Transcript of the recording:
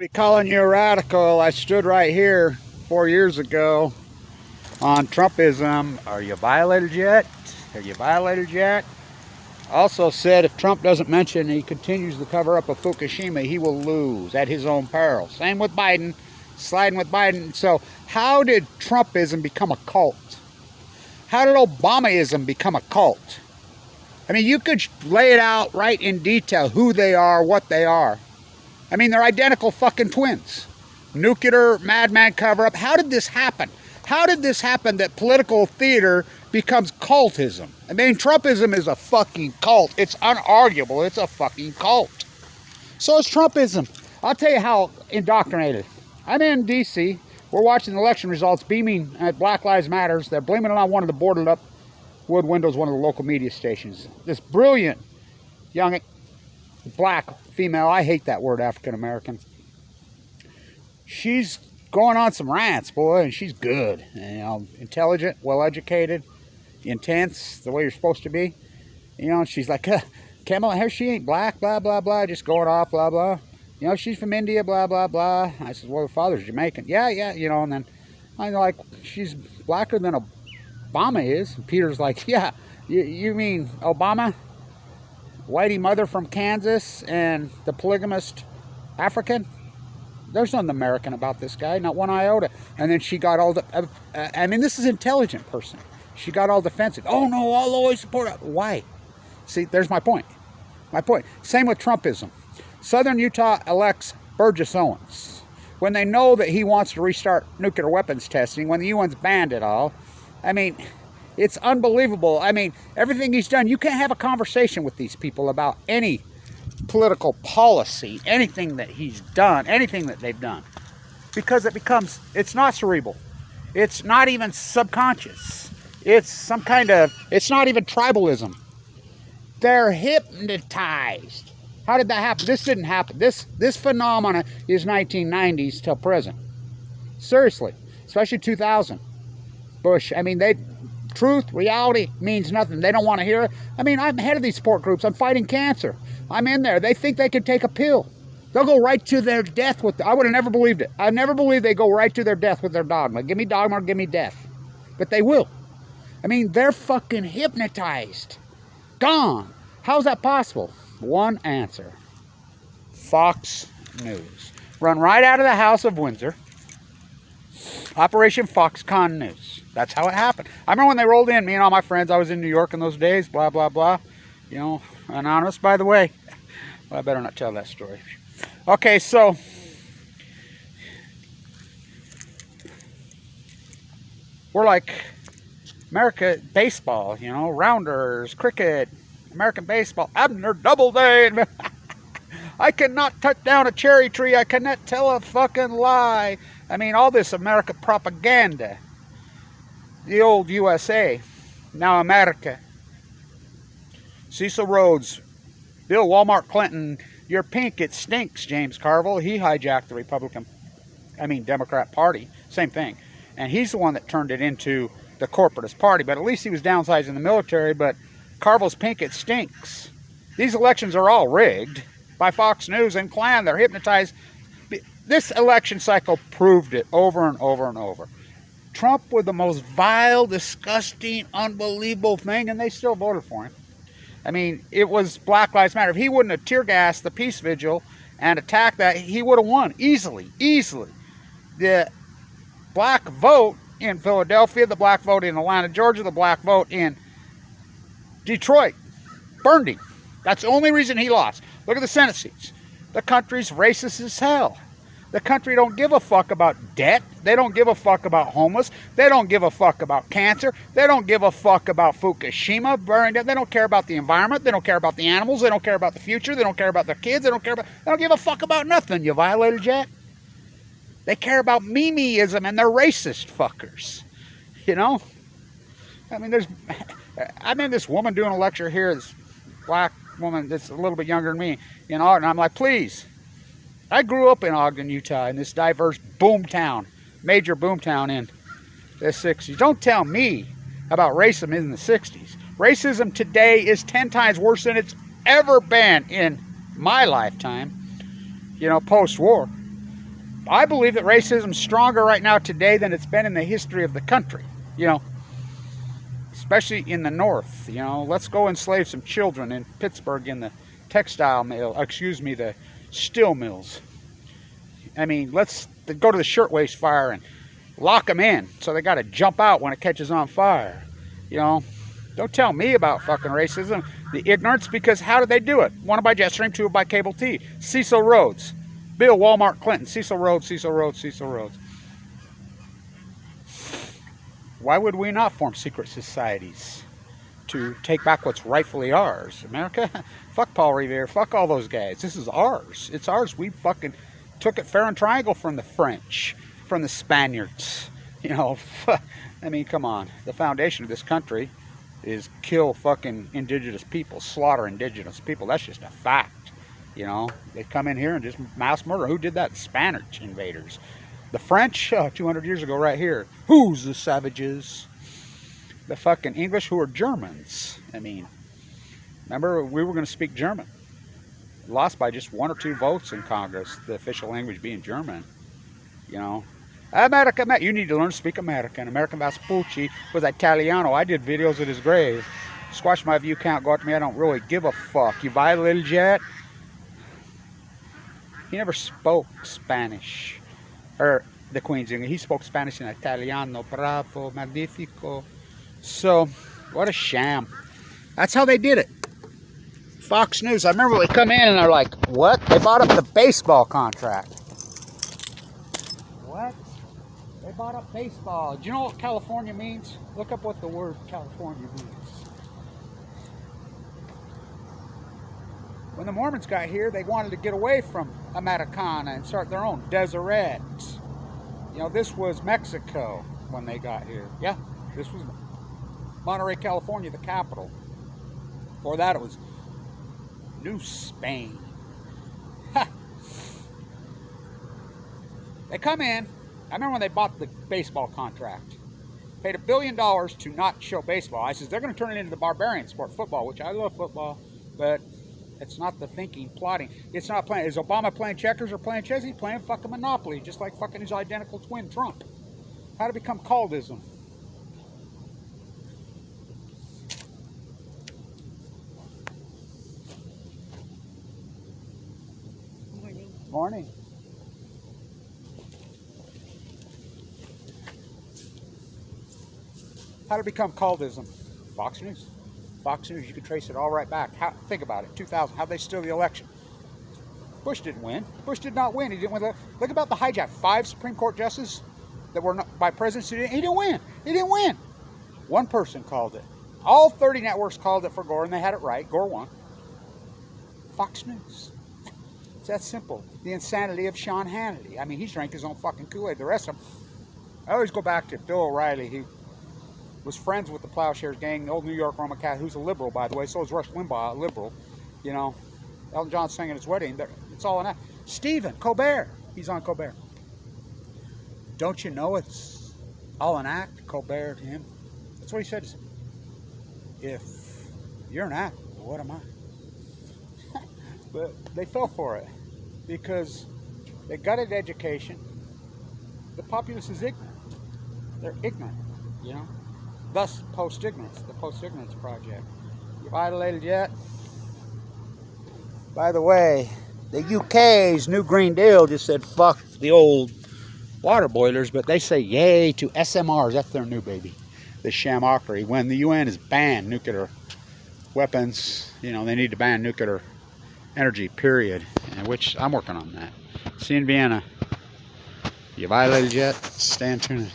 Be calling you a radical. I stood right here 4 years ago on Trumpism. Are you violated yet? Are you violated yet? Also said if Trump doesn't mention he continues the cover up of Fukushima, he will lose at his own peril. Same with Biden, sliding with Biden. So how did Trumpism become a cult? How did Obamaism become a cult? I mean, you could lay it out right in detail who they are, what they are. I mean, they're identical fucking twins. Nuclear madman cover-up. How did this happen? How did this happen that political theater becomes cultism? I mean, Trumpism is a fucking cult. It's unarguable. It's a fucking cult. So is Trumpism. I'll tell you how indoctrinated. I'm in D.C. We're watching the election results, beaming at Black Lives Matters. They're blaming it on one of the boarded up wood windows, one of the local media stations. This brilliant young black female, I hate that word, African American. She's going on some rants, boy, and she's good. You know, intelligent, well-educated, intense, the way you're supposed to be. You know, she's like, Kamala, she ain't black, blah, blah, blah, just going off, blah, blah. You know, she's from India, blah, blah, blah. I said, well, her father's Jamaican. Yeah, you know, and then I'm like, she's blacker than Obama is. And Peter's like, yeah, you mean Obama? Whitey mother from Kansas and the polygamist African? There's nothing American about this guy, not one iota. And then she got all, I mean, this is an intelligent person. She got all defensive. Oh, no, I'll always support it. Why? See, there's my point. My point. Same with Trumpism. Southern Utah elects Burgess Owens. When they know that he wants to restart nuclear weapons testing, when the UN's banned it all, I mean, it's unbelievable. I mean, everything he's done, you can't have a conversation with these people about any political policy, anything that he's done, anything that they've done. Because it's not cerebral. It's not even subconscious. It's some kind of, it's not even tribalism. They're hypnotized. How did that happen? This didn't happen. This phenomena is 1990s till present. Seriously. Especially 2000. Bush, I mean, truth, reality means nothing. They don't want to hear it. I mean, I'm head of these support groups. I'm fighting cancer. I'm in there. They think they can take a pill. They'll go right to their death with I would have never believed it. I never believed they go right to their death with their dogma. Give me dogma or give me death. But they will. I mean, they're fucking hypnotized. Gone. How's that possible? One answer. Fox News. Run right out of the House of Windsor. Operation Foxconn News. That's how it happened. I remember when they rolled in, me and all my friends, I was in New York in those days, blah, blah, blah. You know, anonymous, by the way. Well, I better not tell that story. Okay, so we're like America baseball, you know, rounders, cricket, American baseball, Abner Doubleday. I cannot cut down a cherry tree. I cannot tell a fucking lie. I mean, all this American propaganda. The old USA, now America. Cecil Rhodes, Bill Walmart Clinton, you're pink, it stinks, James Carville. He hijacked the Democrat Party, same thing. And he's the one that turned it into the corporatist party, but at least he was downsizing the military, but Carville's pink, it stinks. These elections are all rigged by Fox News and Klan. They're hypnotized. This election cycle proved it over and over and over. Trump was the most vile, disgusting, unbelievable thing, and they still voted for him. I mean, it was Black Lives Matter. If he wouldn't have tear gassed the peace vigil and attacked that, he would have won easily. The black vote in Philadelphia, the black vote in Atlanta, Georgia, the black vote in Detroit burned him. That's the only reason he lost. Look at the Senate seats. The country's racist as hell. The country don't give a fuck about debt. They don't give a fuck about homeless. They don't give a fuck about cancer. They don't give a fuck about Fukushima burning down. They don't care about the environment. They don't care about the animals. They don't care about the future. They don't care about their kids. They don't give a fuck about nothing, you violated yet? They care about Mimiism and they're racist fuckers. You know? I mean, I'm in this woman doing a lecture here, this black woman that's a little bit younger than me, you know, and I'm like, please. I grew up in Ogden, Utah, in this diverse boom town, major boom town in the 60s. Don't tell me about racism in the 60s. Racism today is 10 times worse than it's ever been in my lifetime, you know, post-war. I believe that racism's stronger right now today than it's been in the history of the country. You know, especially in the North. You know, let's go enslave some children in Pittsburgh in the textile mill, the steel mills. I mean, let's go to the shirtwaist fire and lock them in so they got to jump out when it catches on fire. You know, don't tell me about fucking racism, the ignorance, because how did they do it? One by jet stream, two by cable T. Cecil Rhodes, Bill Walmart Clinton, Cecil Rhodes, Cecil Rhodes, Cecil Rhodes. Why would we not form secret societies to take back what's rightfully ours? America, fuck Paul Revere, fuck all those guys. This is ours. It's ours. We fucking took it fair and triangle from the French, from the Spaniards. You know, I mean, come on. The foundation of this country is kill fucking indigenous people, slaughter indigenous people. That's just a fact. You know, they come in here and just mass murder. Who did that? The Spanish invaders. The French, 200 years ago right here. Who's the savages? The fucking English, who are Germans. I mean, remember, we were going to speak German. Lost by just 1 or 2 votes in Congress, the official language being German. You know, America, you need to learn to speak American. American Vespucci was Italiano. I did videos at his grave. Squash my view count, go out to me, I don't really give a fuck. You violated yet? He never spoke Spanish. Or the Queen's English. He spoke Spanish and Italiano. Bravo, magnifico. So, what a sham. That's how they did it. Fox News. I remember they come in and they're like, what? They bought up the baseball contract. What? They bought up baseball. Do you know what California means? Look up what the word California means. When the Mormons got here, they wanted to get away from Americana and start their own Deseret. You know, this was Mexico when they got here. Yeah, this was Monterey, California, the capital. Before that, it was New Spain. Ha! They come in. I remember when they bought the baseball contract. Paid $1 billion to not show baseball. I says, they're going to turn it into the barbarian sport, football, which I love football, but it's not the thinking, plotting. It's not playing. Is Obama playing checkers or playing chess? He's playing fucking Monopoly, just like fucking his identical twin, Trump. How to become cultism. Morning. Morning. How to become cultism. Fox News. Fox News, you can trace it all right back. Think about it. 2000, how'd they steal the election? Bush didn't win. Bush did not win. He didn't win. Look about the hijack. 5 Supreme Court justices that were not, by presidents. He didn't win. He didn't win. One person called it. All 30 networks called it for Gore, and they had it right. Gore won. Fox News. It's that simple. The insanity of Sean Hannity. I mean, he's drank his own fucking Kool-Aid. The rest of them. I always go back to Bill O'Reilly. He was friends with the Plowshares gang, the old New York Roman Catholic, who's a liberal, by the way. So is Rush Limbaugh, a liberal. You know, Elton John sang at his wedding. It's all in that. Stephen Colbert, he's on Colbert. Don't you know it's all an act, Colbert to him? That's what he said. If you're an act, what am I? But they fell for it because they gutted education. The populace is ignorant. They're ignorant, you know. Thus, post-ignorance, the post-ignorance project. You violated yet? By the way, the UK's new Green Deal just said fuck the old water boilers, but they say yay to SMRs. That's their new baby. The shamockery. When the UN has banned nuclear weapons, you know, they need to ban nuclear energy, period. And which I'm working on that. See you in Vienna. You violated yet? Stay tuned.